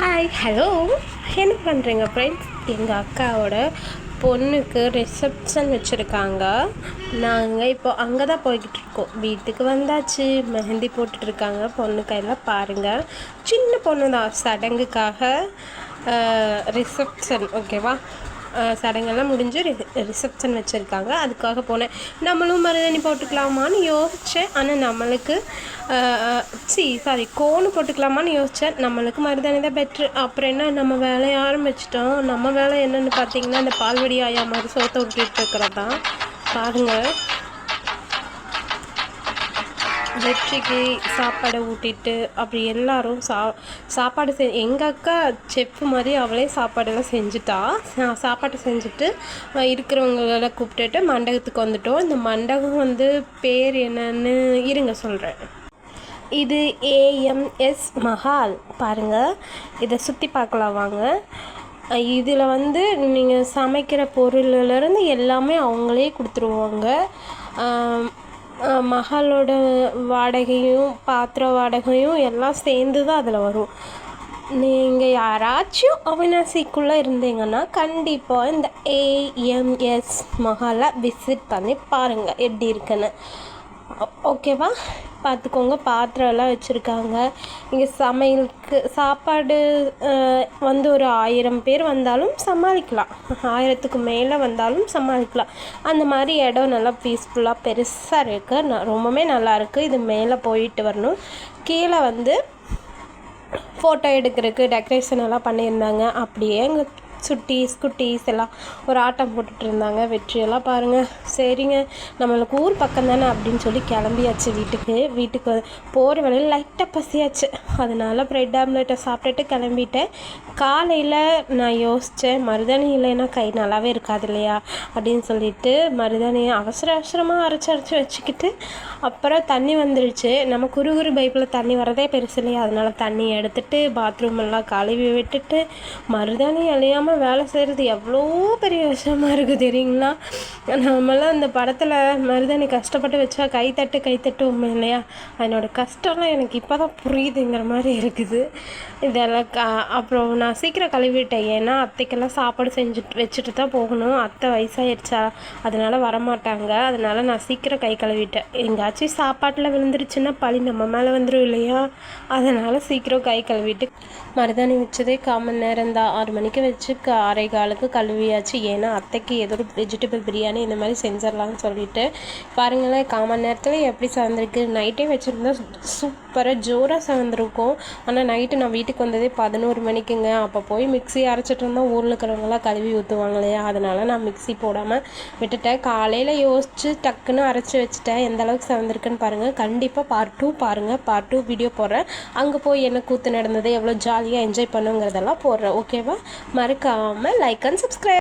Hi hello என்ன பண்ணுறீங்க friends? எங்கள் அக்காவோட பொண்ணுக்கு ரிசப்ஷன் வச்சுருக்காங்க. நாங்கள் இப்போ அங்கே தான் போய்கிட்டு இருக்கோம். வீட்டுக்கு வந்தாச்சு. மெஹந்தி போட்டுட்ருக்காங்க பொண்ணு கையில் பாருங்கள். சின்ன பொண்ணு தான், சடங்குக்காக ரிசப்ஷன் ஓகேவா, சடங்கெல்லாம் முடிஞ்சு ரிசப்ஷன் வச்சுருக்காங்க. அதுக்காக போனேன். நம்மளும் மருதாணி போட்டுக்கலாமான்னு யோசித்தேன். ஆனால் நம்மளுக்கு கோணு போட்டுக்கலாமான்னு யோசித்தேன். நம்மளுக்கு மருதாணி தான் பெட்ரு. அப்புறம் என்ன, நம்ம வேலையை ஆரம்பிச்சிட்டோம். நம்ம வேலை என்னென்னு பார்த்தீங்கன்னா, இந்த பால்வடி ஆயா மாதிரி சோத்தை விட்டுட்டு இருக்கிறது தான். பாருங்கள், வெற்றிக்கு சாப்பாடை ஊட்டிட்டு அப்படி எல்லோரும் சாப்பாடு எங்கள் அக்கா செஃப் மாதிரி அவளே சாப்பாடெல்லாம் செஞ்சுட்டா. சாப்பாட்டை செஞ்சுட்டு இருக்கிறவங்களெல்லாம் கூப்பிட்டுட்டு மண்டபத்துக்கு வந்துட்டோம். இந்த மண்டபம் வந்து பேர் என்னன்னு இருங்க சொல்கிறேன். இது ஏஎம்எஸ் மஹால். பாருங்கள், இதை சுற்றி பார்க்கலாம் வாங்க. இதில் வந்து நீங்கள் சமைக்கிற பொருள்லேருந்து எல்லாமே அவங்களே கொடுத்துருவாங்க. மஹாலோட வாடகையும் பாத்திர வாடகையும் எல்லாம் சேர்ந்து தான் அதில் வரும். நீங்கள் யாராச்சும் அவினாசிக்குள்ளே இருந்தீங்கன்னா கண்டிப்பாக இந்த ஏஎம்எஸ் மஹாலை விசிட் பண்ணி பாருங்கள் எப்படி இருக்குன்னு. ஓகேவா, பார்த்துக்கோங்க. பாத்திரம் எல்லாம் வச்சுருக்காங்க. இங்கே சமையலுக்கு சாப்பாடு வந்து ஒரு 1000 பேர் வந்தாலும் சமாளிக்கலாம், 1000க்கு மேலே வந்தாலும் சமாளிக்கலாம். அந்த மாதிரி இடம் நல்லா பீஸ்ஃபுல்லாக பெருசாக இருக்குது. ரொம்பவே நல்லாயிருக்கு. இது மேலே போயிட்டு வரணும். கீழே வந்து ஃபோட்டோ எடுக்கிறதுக்கு டெக்கரேஷன் எல்லாம் பண்ணியிருந்தாங்க. அப்படியே இங்கே குட்டீஸ் எல்லாம் ஒரு ஆட்டம் போட்டுட்டு இருந்தாங்க. வெற்றியெல்லாம் பாருங்கள். சரிங்க, நம்மளுக்கு ஊர் பக்கம் தானே அப்படின்னு சொல்லி கிளம்பியாச்சு. வீட்டுக்கு போகிற வேலையில் லைட்டாக பசியாச்சு. அதனால் ப்ரெட் ஆம்லெட்டை சாப்பிட்டுட்டு கிளம்பிட்டேன். காலையில் நான் யோசித்தேன், மருதாணி இல்லைன்னா கை நல்லாவே இருக்காது இல்லையா அப்படின்னு சொல்லிட்டு மருதாணியை அவசரமாக அரைச்சி வச்சுக்கிட்டு அப்புறம் தண்ணி வந்துடுச்சு. நம்ம குறுகுறு பைப்பில் தண்ணி வரதே பெருசு இல்லையா, அதனால் தண்ணி எடுத்துகிட்டு பாத்ரூம் எல்லாம் கழுவி விட்டுட்டு மருதாணி அழியாமல் வேலை செய்கிறது எவ்வளோ பெரிய விஷயமா இருக்குது தெரியுங்களா. நம்மளாம் அந்த படத்தில் மருதாணி கஷ்டப்பட்டு வச்சா கைத்தட்டு உண்மை இல்லையா, அதனோட கஷ்டம்லாம் எனக்கு இப்போ தான் புரியுதுங்கிற மாதிரி இருக்குது. இதெல்லாம் அப்புறம் நான் சீக்கிரம் கழுவிட்டேன். ஏன்னா அத்தைக்கெல்லாம் சாப்பாடு வச்சுட்டு தான் போகணும். அத்தை வயசாகிடுச்சா, அதனால் வரமாட்டாங்க. அதனால் நான் சீக்கிரம் கை கழுவிட்டேன். எங்காச்சும் சாப்பாட்டில் விழுந்துருச்சுன்னா பழி நம்ம மேலே வந்துடும் இல்லையா, அதனால் சீக்கிரம் கை கழுவிட்டு மருதாணி வச்சதே 1/4 மணி நேரம் தான். 6 மணிக்கு வச்சு 6:15 கழுவியாச்சு. ஏன்னா அத்தைக்கு ஏதோ ஒரு வெஜிடபிள் பிரியாணி இந்த மாதிரி செஞ்சிடலான்னு சொல்லிட்டு பாருங்களேன், 1/4 மணி நேரத்தில் எப்படி சவந்திருக்கு. நைட்டே வச்சுருந்தா சூப்பராக ஜோராக சவந்திருக்கும். ஆனால் நைட்டு நான் வீட்டுக்கு வந்ததே 11 மணிக்குங்க. அப்போ போய் மிக்ஸி அரைச்சிட்டு இருந்தால் ஊரில் இருக்கிறவங்களாம் கழுவி ஊற்றுவாங்க இல்லையா, அதனால் நான் மிக்ஸி போடாமல் விட்டுட்டேன். காலையில் யோசித்து டக்குன்னு அரைச்சி வச்சுட்டேன். எந்த அளவுக்கு சவந்திருக்குன்னு பாருங்கள். கண்டிப்பாக பார்ட் 2 பாருங்கள். பார்ட் 2 வீடியோ போடுறேன். அங்கே போய் என்ன கூத்து நடந்தது, எவ்வளோ ஜாலியாக என்ஜாய் பண்ணுங்கிறதெல்லாம் போடுறேன். ஓகேவா, மறக்காமல் லைக் அண்ட் சப்ஸ்கிரைப்.